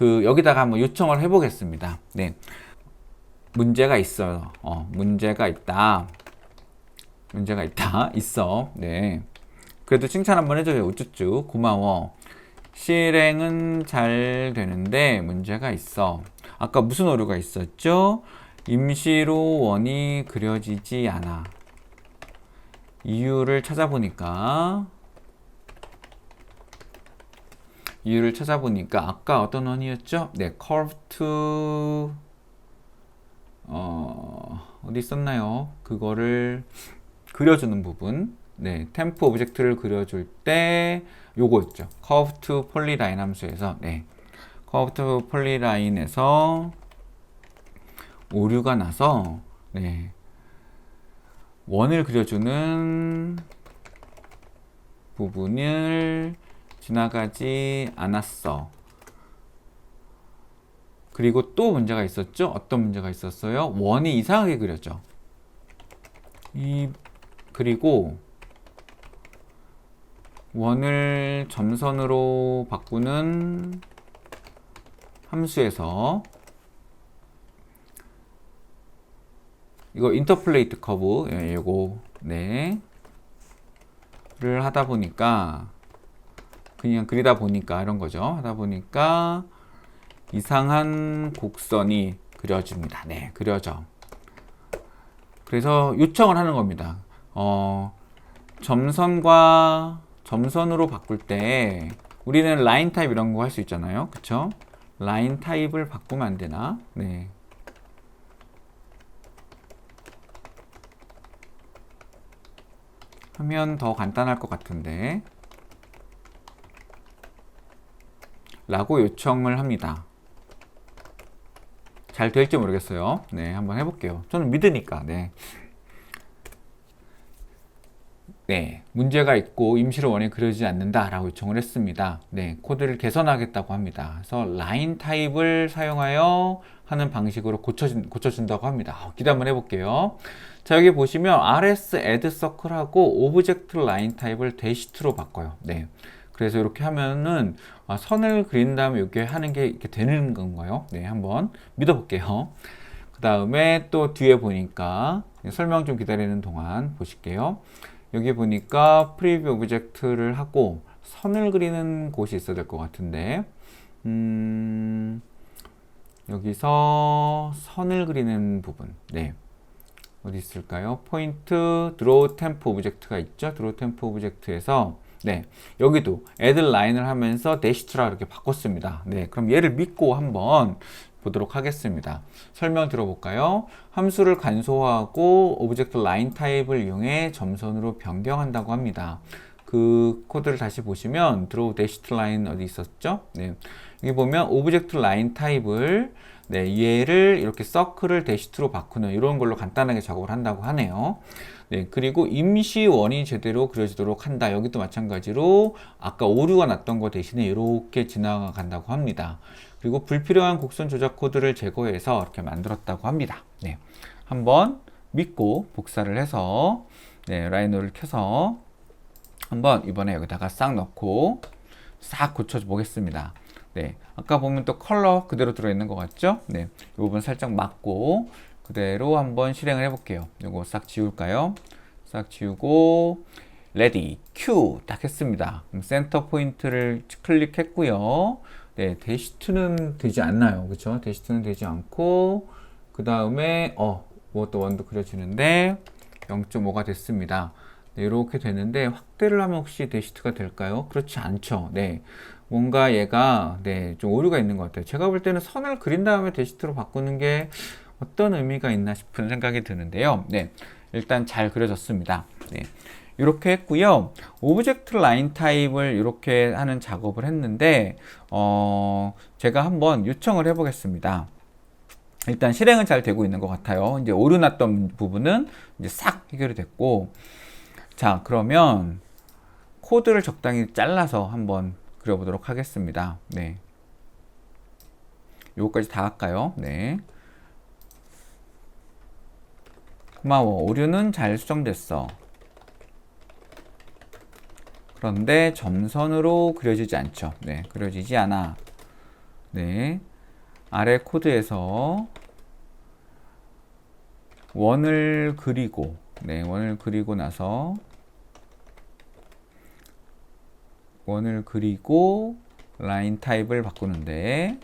여기다가 한번 요청을 해보겠습니다. 네. 문제가 있어요. 문제가 있다. 문제가 있다. 있어. 네. 그래도 칭찬 한번 해줘요. 우쭈쭈. 고마워. 실행은 잘 되는데 문제가 있어. 아까 무슨 오류가 있었죠? 임시로 원이 그려지지 않아. 이유를 찾아보니까 아까 어떤 원이었죠? 네, curve to 어디 있었나요? 그거를 그려주는 부분. 네, 템프 오브젝트를 그려줄 때 요거였죠. curve to polyline 함수에서 네, curve to polyline에서 오류가 나서 네, 원을 그려주는 부분을 지나가지 않았어. 그리고 또 문제가 있었죠? 어떤 문제가 있었어요? 원이 이상하게 그려져. 그리고 원을 점선으로 바꾸는 함수에서 이거 인터폴레이트 커브 요거 네 를 하다 보니까 그냥 그리다 보니까 이런 거죠. 하다 보니까 이상한 곡선이 그려집니다. 네, 그려져. 그래서 요청을 하는 겁니다. 점선과 점선으로 바꿀 때 우리는 라인 타입 이런 거 할 수 있잖아요. 그쵸? 라인 타입을 바꾸면 안 되나? 네. 하면 더 간단할 것 같은데 라고 요청을 합니다. 잘 될지 모르겠어요. 네, 한번 해볼게요. 저는 믿으니까. 네. 네, 문제가 있고 임시로 원이 그려지지 않는다 라고 요청을 했습니다. 네, 코드를 개선하겠다고 합니다. 그래서 라인 타입을 사용하여 하는 방식으로 고쳐준다고 합니다. 기대 한번 해볼게요. 자, 여기 보시면 rs add circle하고 오브젝트 라인 타입을 대시트로 바꿔요. 네. 그래서 이렇게 하면은 선을 그린 다음에 이렇게 하는 게 이렇게 되는 건가요? 네, 한번 믿어볼게요. 그 다음에 또 뒤에 보니까 설명 좀 기다리는 동안 보실게요. 여기 보니까 프리뷰 오브젝트를 하고 선을 그리는 곳이 있어야 될 것 같은데 여기서 선을 그리는 부분 네 어디 있을까요? 포인트 드로우 템프 오브젝트가 있죠. 드로우 템프 오브젝트에서 네 여기도 add 라인을 하면서 대시트라 이렇게 바꿨습니다. 네 그럼 얘를 믿고 한번 보도록 하겠습니다. 설명 들어볼까요? 함수를 간소화하고 오브젝트 라인 타입을 이용해 점선으로 변경한다고 합니다. 그 코드를 다시 보시면 draw dashed line 어디 있었죠? 네. 여기 보면 오브젝트 라인 타입을 네, 얘를 이렇게 서클을 대시트로 바꾸는 이런 걸로 간단하게 작업을 한다고 하네요. 네, 그리고 임시 원이 제대로 그려지도록 한다. 여기도 마찬가지로 아까 오류가 났던 거 대신에 이렇게 지나간다고 합니다. 그리고 불필요한 곡선 조작 코드를 제거해서 이렇게 만들었다고 합니다. 네, 한번 믿고 복사를 해서 네, 라이너를 켜서 한번 이번에 여기다가 싹 넣고 싹 고쳐 보겠습니다. 네, 아까 보면 또 컬러 그대로 들어있는 것 같죠? 네, 이 부분 살짝 막고 그대로 한번 실행을 해볼게요. 이거 싹 지울까요? 싹 지우고 레디 큐 딱 했습니다. 그럼 센터 포인트를 클릭했고요. 네, 대시트는 되지 않나요? 그렇죠? 대시트는 되지 않고 그 다음에 또 원도 그려지는데 0.5가 됐습니다. 네, 이렇게 되는데 확대를 하면 혹시 대시트가 될까요? 그렇지 않죠. 네, 뭔가 얘가 네, 좀 오류가 있는 것 같아요. 제가 볼 때는 선을 그린 다음에 대시트로 바꾸는 게 어떤 의미가 있나 싶은 생각이 드는데요. 네, 일단 잘 그려졌습니다. 네, 이렇게 했고요. 오브젝트 라인 타입을 이렇게 하는 작업을 했는데 제가 한번 요청을 해보겠습니다. 일단 실행은 잘 되고 있는 것 같아요. 이제 오류 났던 부분은 이제 싹 해결이 됐고, 자, 그러면 코드를 적당히 잘라서 한번 그려보도록 하겠습니다. 네, 요거까지 다 할까요? 네. 고마워. 오류는 잘 수정됐어. 그런데 점선으로 그려지지 않죠. 네, 그려지지 않아. 네, 아래 코드에서 원을 그리고, 네, 원을 그리고 나서 원을 그리고 라인 타입을 바꾸는데,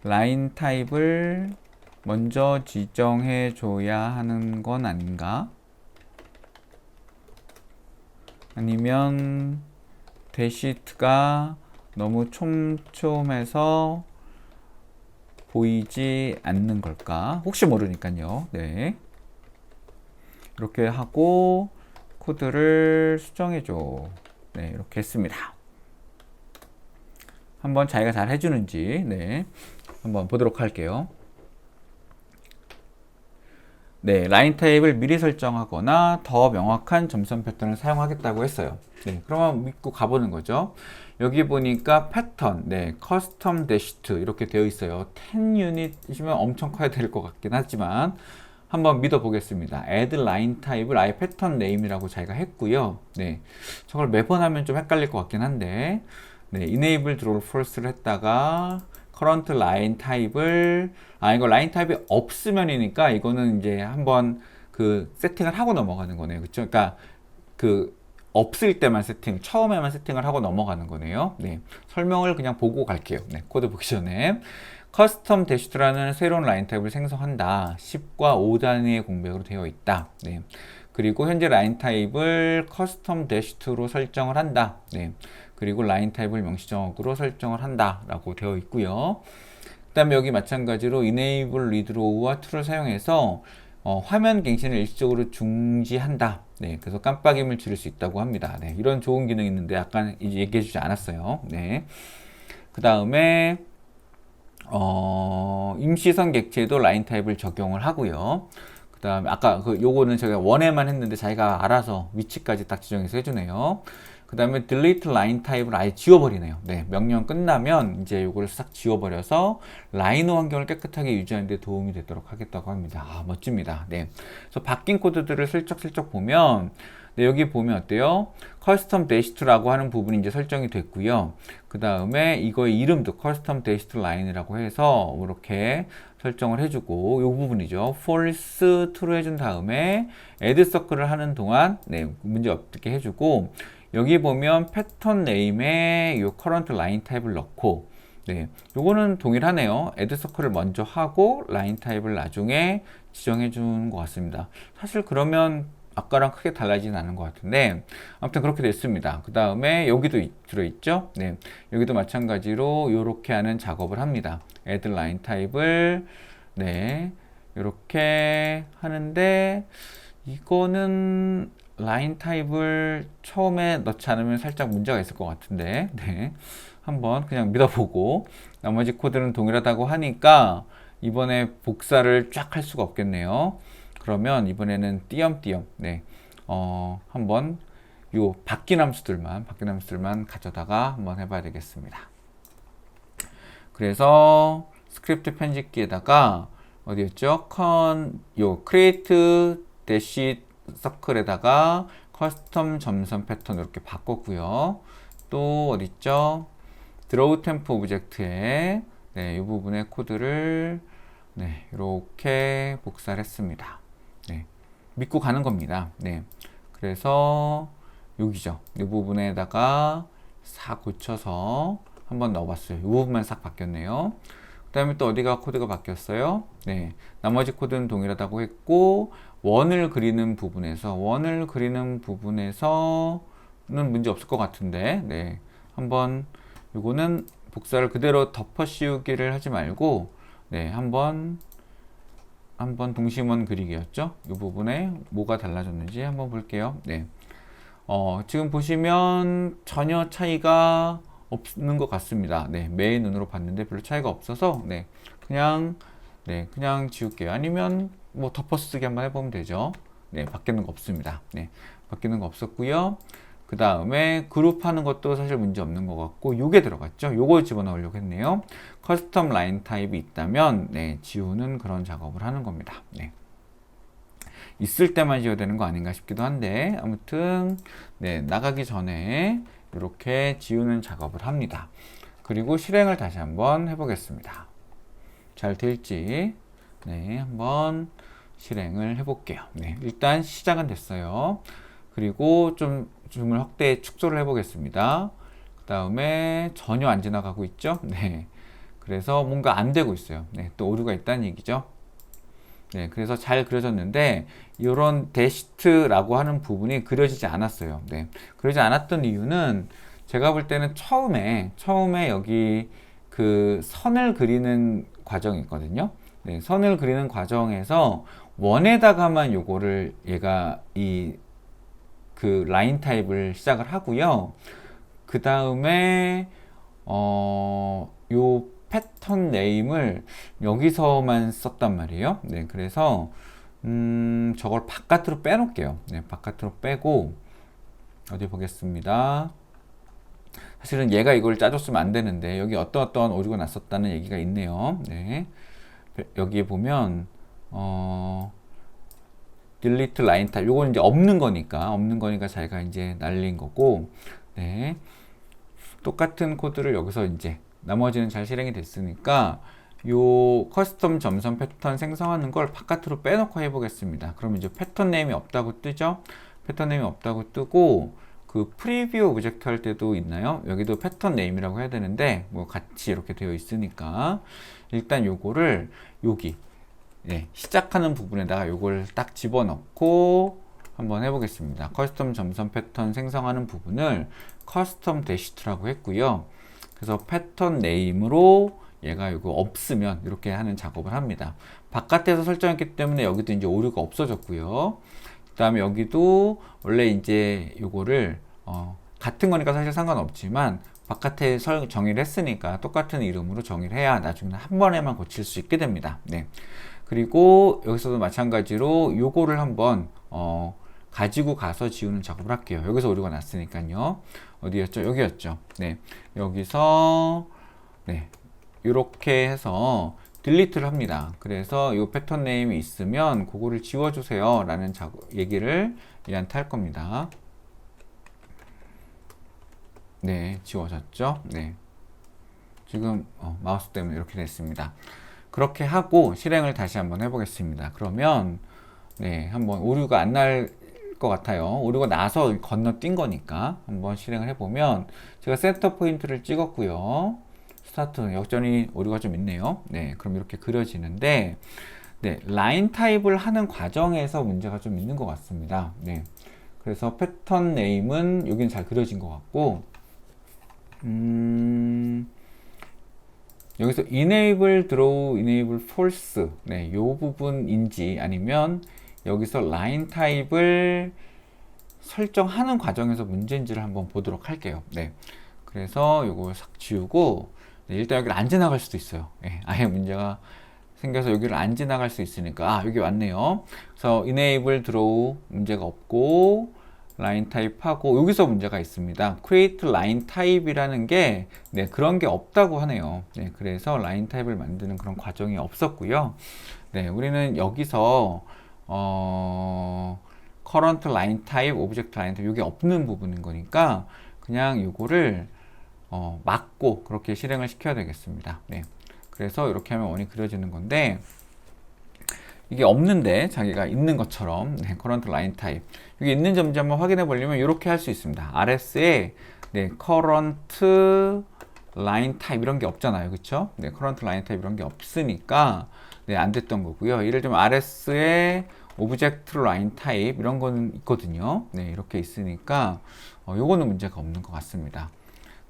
라인 타입을 먼저 지정해 줘야 하는 건 아닌가? 아니면 대시트가 너무 촘촘해서 보이지 않는 걸까? 혹시 모르니까요. 네. 이렇게 하고 코드를 수정해줘. 네, 이렇게 했습니다. 한번 자기가 잘 해주는지, 네, 한번 보도록 할게요. 네, 라인 타입을 미리 설정하거나 더 명확한 점선 패턴을 사용하겠다고 했어요. 네, 그러면 믿고 가보는 거죠. 여기 보니까 패턴, 네, 커스텀 대시트 이렇게 되어 있어요. 10 유닛이면 엄청 커야 될 것 같긴 하지만 한번 믿어 보겠습니다. add line 타입을 아예 패턴 네임이라고 자기가 했고요. 네, 저걸 매번 하면 좀 헷갈릴 것 같긴 한데, 네, enable draw false를 했다가 current line 타입을, 이거 라인 타입이 없으면이니까 이거는 이제 한번 그 세팅을 하고 넘어가는 거네요. 그쵸? 그러니까 그 없을 때만 세팅, 처음에만 세팅을 하고 넘어가는 거네요. 네, 설명을 그냥 보고 갈게요. 네, 코드 보기 전에. 커스텀 대시트라는 새로운 라인 타입을 생성한다. 10과 5단위의 공백으로 되어 있다. 네. 그리고 현재 라인 타입을 커스텀 대시트로 설정을 한다. 네. 그리고 라인 타입을 명시적으로 설정을 한다. 라고 되어 있고요. 그 다음에 여기 마찬가지로 enable redraw와 tool을 사용해서 화면 갱신을 일시적으로 중지한다. 네, 그래서 깜빡임을 줄일 수 있다고 합니다. 네, 이런 좋은 기능이 있는데 약간 이제 얘기해주지 않았어요. 네. 그 다음에 임시선 객체에도 라인 타입을 적용을 하고요. 그 다음에 아까 요거는 제가 원에만 했는데 자기가 알아서 위치까지 딱 지정해서 해주네요. 그 다음에 delete line 타입을 아예 지워버리네요. 네, 명령 끝나면 이제 요거를 싹 지워버려서 라인 환경을 깨끗하게 유지하는 데 도움이 되도록 하겠다고 합니다. 멋집니다. 네, 그래서 바뀐 코드들을 슬쩍슬쩍 보면, 네, 여기 보면 어때요? 커스텀 대시트라고 하는 부분이 이제 설정이 됐고요. 그 다음에 이거의 이름도 커스텀 대시트 라인이라고 해서 이렇게 설정을 해주고, 이 부분이죠. false true 해준 다음에 add circle을 하는 동안, 네, 문제 없게 해주고, 여기 보면 패턴 네임에 이 current line 타입을 넣고, 네, 요거는 동일하네요. add circle을 먼저 하고 라인 타입을 나중에 지정해 주는 것 같습니다. 사실 그러면 아까랑 크게 달라지진 않은 것 같은데, 아무튼 그렇게 됐습니다. 그 다음에 여기도 들어있죠. 네, 여기도 마찬가지로 이렇게 하는 작업을 합니다. add line 타입을, 네, 이렇게 하는데, 이거는 라인 타입을 처음에 넣지 않으면 살짝 문제가 있을 것 같은데, 네, 한번 그냥 믿어보고, 나머지 코드는 동일하다고 하니까 이번에 복사를 쫙 할 수가 없겠네요. 그러면 이번에는 띄엄띄엄, 네, 한번 요 바뀐 함수들만 가져다가 한번 해봐야 되겠습니다. 그래서 스크립트 편집기에다가 어디였죠? 요 create dash circle에다가 커스텀 점선 패턴 이렇게 바꿨고요. 또 어딨죠? draw temp 오브젝트에, 네, 이 부분의 코드를, 네, 이렇게 복사를 했습니다. 네, 믿고 가는 겁니다. 네, 그래서 여기죠. 이 부분에다가 싹 고쳐서 한번 넣어봤어요. 이 부분만 싹 바뀌었네요. 그 다음에 또 어디가 코드가 바뀌었어요? 네, 나머지 코드는 동일하다고 했고, 원을 그리는 부분에서는 문제 없을 것 같은데, 네, 한번 요거는 복사를 그대로 덮어 씌우기를 하지 말고, 네, 한번 동심원 그리기였죠. 이 부분에 뭐가 달라졌는지 한번 볼게요. 네, 지금 보시면 전혀 차이가 없는 것 같습니다. 네, 매의 눈으로 봤는데 별로 차이가 없어서, 네, 그냥 지울게요. 아니면 뭐 덮어쓰기 한번 해보면 되죠. 네, 바뀌는 거 없습니다. 네, 바뀌는 거 없었고요. 그 다음에 그룹하는 것도 사실 문제 없는 것 같고, 요게 들어갔죠. 요걸 집어넣으려고 했네요. 커스텀 라인 타입이 있다면, 네, 지우는 그런 작업을 하는 겁니다. 네, 있을 때만 지워야 되는 거 아닌가 싶기도 한데, 아무튼 네, 나가기 전에 이렇게 지우는 작업을 합니다. 그리고 실행을 다시 한번 해보겠습니다. 잘 될지 네, 한번 실행을 해볼게요. 네, 일단 시작은 됐어요. 그리고 좀 줌을 확대 축소를 해보겠습니다. 그 다음에 전혀 안 지나가고 있죠. 네, 그래서 뭔가 안 되고 있어요. 네, 또 오류가 있다는 얘기죠. 네, 그래서 잘 그려졌는데 이런 데시트라고 하는 부분이 그려지지 않았어요. 네, 그러지 않았던 이유는 제가 볼 때는 처음에 여기 그 선을 그리는 과정이 있거든요. 네, 선을 그리는 과정에서 원에다가만 요거를 얘가 이 그 라인 타입을 시작을 하고요. 그 다음에 요 패턴 네임을 여기서만 썼단 말이에요. 네, 그래서 저걸 바깥으로 빼놓을게요. 네, 바깥으로 빼고 어디 보겠습니다. 사실은 얘가 이걸 짜줬으면 안 되는데 여기 어떤 오류가 났었다는 얘기가 있네요. 네, 여기에 보면 delete line type 요건 이제 없는 거니까 자기가 이제 날린 거고, 네, 똑같은 코드를 여기서 이제 나머지는 잘 실행이 됐으니까 요 커스텀 점선 패턴 생성하는 걸 바깥으로 빼놓고 해보겠습니다. 그럼 이제 패턴 네임이 없다고 뜨죠. 패턴 네임이 없다고 뜨고 그 프리뷰 오브젝트 할 때도 있나요? 여기도 패턴 네임이라고 해야 되는데 뭐 같이 이렇게 되어 있으니까 일단 요거를 여기 네, 시작하는 부분에다가 요걸 딱 집어넣고 한번 해보겠습니다. 커스텀 점선 패턴 생성하는 부분을 커스텀 데시트라고 했고요. 그래서 패턴 네임으로 얘가 이거 없으면 이렇게 하는 작업을 합니다. 바깥에서 설정했기 때문에 여기도 이제 오류가 없어졌고요. 그 다음에 여기도 원래 이제 요거를 같은 거니까 사실 상관없지만 바깥에 정의를 했으니까 똑같은 이름으로 정의를 해야 나중에는 한 번에만 고칠 수 있게 됩니다. 네. 그리고 여기서도 마찬가지로 요거를 한번 가지고 가서 지우는 작업을 할게요. 여기서 오류가 났으니까요. 어디였죠? 여기였죠. 네, 여기서 네, 이렇게 해서 딜리트를 합니다. 그래서 이 패턴 네임이 있으면 그거를 지워주세요 라는 얘기를 얘한테 할 겁니다. 네, 지워졌죠? 네, 지금 마우스 때문에 이렇게 됐습니다. 그렇게 하고 실행을 다시 한번 해보겠습니다. 그러면 네, 한번 오류가 안 날 것 같아요. 오류가 나서 건너뛴 거니까 한번 실행을 해보면 제가 센터 포인트를 찍었고요. 스타트 여전히 오류가 좀 있네요. 네, 그럼 이렇게 그려지는데 네, 라인 타입을 하는 과정에서 문제가 좀 있는 것 같습니다. 네, 그래서 패턴 네임은 여기는 잘 그려진 것 같고 여기서 enable draw, enable false 네, 요 부분인지 아니면 여기서 라인 타입을 설정하는 과정에서 문제인지를 한번 보도록 할게요. 네, 그래서 요걸 싹 지우고 네, 일단 여기를 안 지나갈 수도 있어요. 네, 아예 문제가 생겨서 여기를 안 지나갈 수 있으니까 여기 왔네요. 그래서 enable draw 문제가 없고 라인 타입 하고 여기서 문제가 있습니다. create line type이라는 게 네, 그런 게 없다고 하네요. 네, 그래서 라인 타입을 만드는 그런 과정이 없었고요. 네, 우리는 여기서 current line type, object line type 이게 없는 부분인 거니까 그냥 요거를 막고 그렇게 실행을 시켜야 되겠습니다. 네, 그래서 이렇게 하면 원이 그려지는 건데 이게 없는데 자기가 있는 것처럼 네, current line type 이게 있는 점인지 한번 확인해 보려면 이렇게 할 수 있습니다. RS에 네, current line type 이런 게 없잖아요. 그쵸? 네, current line type 이런 게 없으니까 네, 안 됐던 거고요. 예를 들면 RS에 object line type 이런 거는 있거든요. 네, 이렇게 있으니까 요거는 문제가 없는 것 같습니다.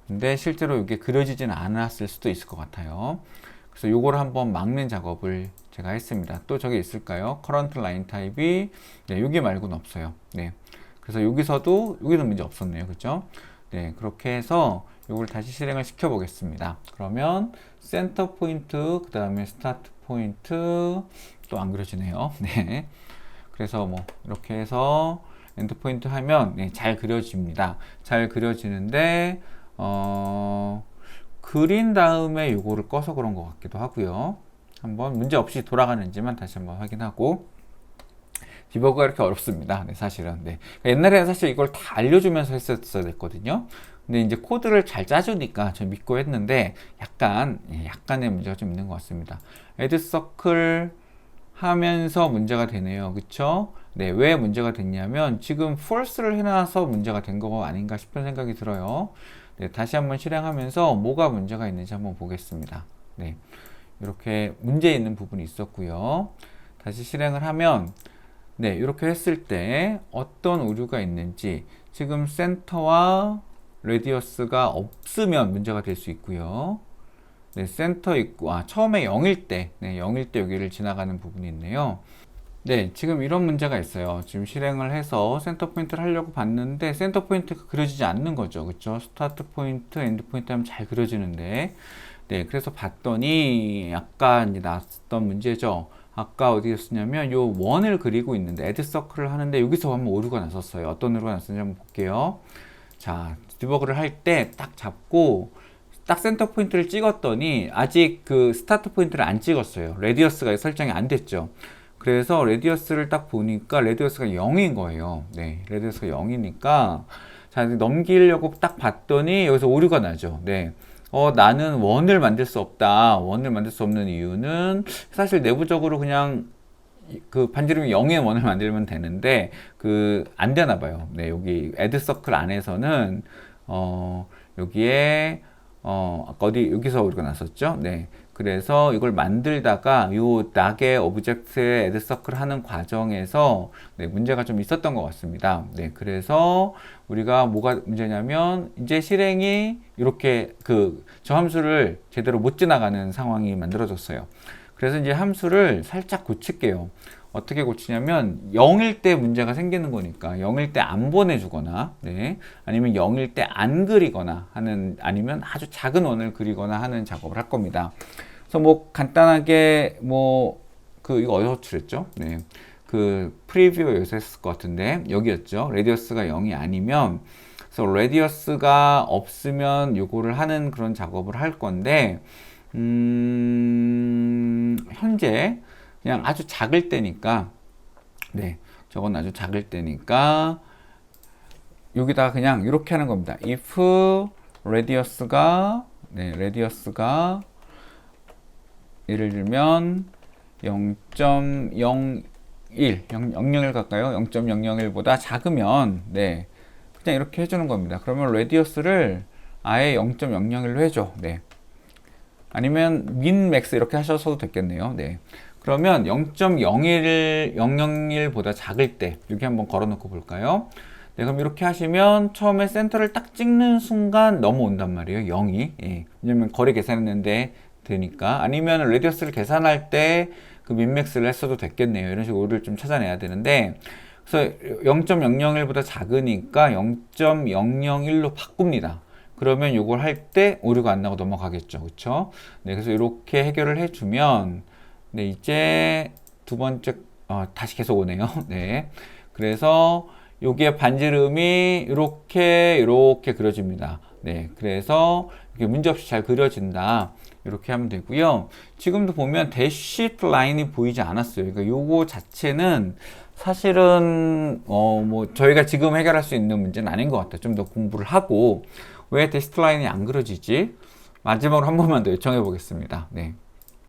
근데 실제로 이게 그려지지는 않았을 수도 있을 것 같아요. 그래서 요거를 한번 막는 작업을 제가 했습니다. 또 저기 있을까요? current line type이 네, 여기 말고는 없어요. 네, 그래서 여기서도 문제 없었네요. 그죠? 네, 그렇게 해서 요걸 다시 실행을 시켜 보겠습니다. 그러면 센터 포인트 그 다음에 스타트 포인트 또 안 그려지네요. 네, 그래서 뭐 이렇게 해서 엔드 포인트 하면 네, 잘 그려집니다. 잘 그려지는데 그린 다음에 요거를 꺼서 그런 것 같기도 하고요. 한번 문제 없이 돌아가는지만 다시 한번 확인하고 디버그가 이렇게 어렵습니다. 네, 사실은. 네. 옛날에는 사실 이걸 다 알려주면서 했었어야 됐거든요. 근데 이제 코드를 잘 짜주니까 저 믿고 했는데 약간의 문제가 좀 있는 것 같습니다. add circle 하면서 문제가 되네요. 그쵸? 네, 왜 문제가 됐냐면 지금 false를 해놔서 문제가 된 거 아닌가 싶은 생각이 들어요. 네, 다시 한번 실행하면서 뭐가 문제가 있는지 한번 보겠습니다. 네, 이렇게 문제 있는 부분이 있었고요. 다시 실행을 하면 네, 이렇게 했을 때 어떤 오류가 있는지 지금 센터와 레디어스가 없으면 문제가 될 수 있고요. 네, 센터 있고 처음에 0일 때, 네, 0일 때 여기를 지나가는 부분이 있네요. 네, 지금 이런 문제가 있어요. 지금 실행을 해서 센터 포인트를 하려고 봤는데 센터 포인트가 그려지지 않는 거죠. 그쵸? 스타트 포인트, 엔드 포인트 하면 잘 그려지는데 네, 그래서 봤더니 약간 나왔던 문제죠. 아까 어디였었냐면 요 원을 그리고 있는데 애드 서클을 하는데 여기서 한번 오류가 났었어요. 어떤 오류가 났었는지 한번 볼게요. 자, 디버그를 할 때 딱 잡고 딱 센터 포인트를 찍었더니 아직 그 스타트 포인트를 안 찍었어요. 레디어스가 설정이 안 됐죠. 그래서 레디어스를 딱 보니까 레디어스가 0인 거예요. 네, 레디어스가 0이니까 자, 넘기려고 딱 봤더니 여기서 오류가 나죠. 네. 나는 원을 만들 수 없다. 원을 만들 수 없는 이유는 사실 내부적으로 그냥 그 반지름이 0의 원을 만들면 되는데 안 되나 봐요. 네, 여기 애드 서클 안에서는 여기에 아까 여기서 우리가 났었죠. 네. 그래서 이걸 만들다가 요 낙의 오브젝트에 애드 서클 하는 과정에서 네, 문제가 좀 있었던 것 같습니다. 네. 그래서 우리가 뭐가 문제냐면 이제 실행이 이렇게 저 함수를 제대로 못 지나가는 상황이 만들어졌어요. 그래서 이제 함수를 살짝 고칠게요. 어떻게 고치냐면 0일 때 문제가 생기는 거니까 0일 때 안 보내주거나 네. 아니면 0일 때 안 그리거나 하는 아니면 아주 작은 원을 그리거나 하는 작업을 할 겁니다. 그래서 뭐 간단하게 이거 어디서 칠했죠? 네. 프리뷰 여기서 했을 것 같은데 여기였죠. 레디어스가 0이 아니면 그래서 레디어스가 없으면 요거를 하는 그런 작업을 할 건데 현재 그냥 아주 작을 때니까 네, 저건 아주 작을 때니까 여기다가 그냥 이렇게 하는 겁니다. if radius가 예를 들면 0.01 가까요? 0.001보다 작으면 네, 그냥 이렇게 해주는 겁니다. 그러면 레디어스를 아예 0.001로 해줘. 네. 아니면 min max 이렇게 하셔도 됐겠네요. 네. 그러면 0.001보다 작을 때 여기 한번 걸어놓고 볼까요? 네, 그럼 이렇게 하시면 처음에 센터를 딱 찍는 순간 넘어온단 말이에요. 0이. 예. 왜냐면 거리 계산했는데 되니까. 아니면 레디어스를 계산할 때 민맥스를 했어도 됐겠네요. 이런 식으로 오류를 좀 찾아내야 되는데 그래서 0.001보다 작으니까 0.001로 바꿉니다. 그러면 이걸 할 때 오류가 안 나고 넘어가겠죠. 그쵸? 네, 그래서 이렇게 해결을 해주면 네, 이제 두 번째 다시 계속 오네요. 네, 그래서 여기에 반지름이 이렇게 그려집니다. 네, 그래서 이렇게 문제없이 잘 그려진다. 이렇게 하면 되고요. 지금도 보면 대시트 라인이 보이지 않았어요. 그러니까 요거 자체는 사실은 저희가 지금 해결할 수 있는 문제는 아닌 것 같아요. 좀 더 공부를 하고 왜 대시트 라인이 안 그려지지? 마지막으로 한 번만 더 요청해 보겠습니다. 네.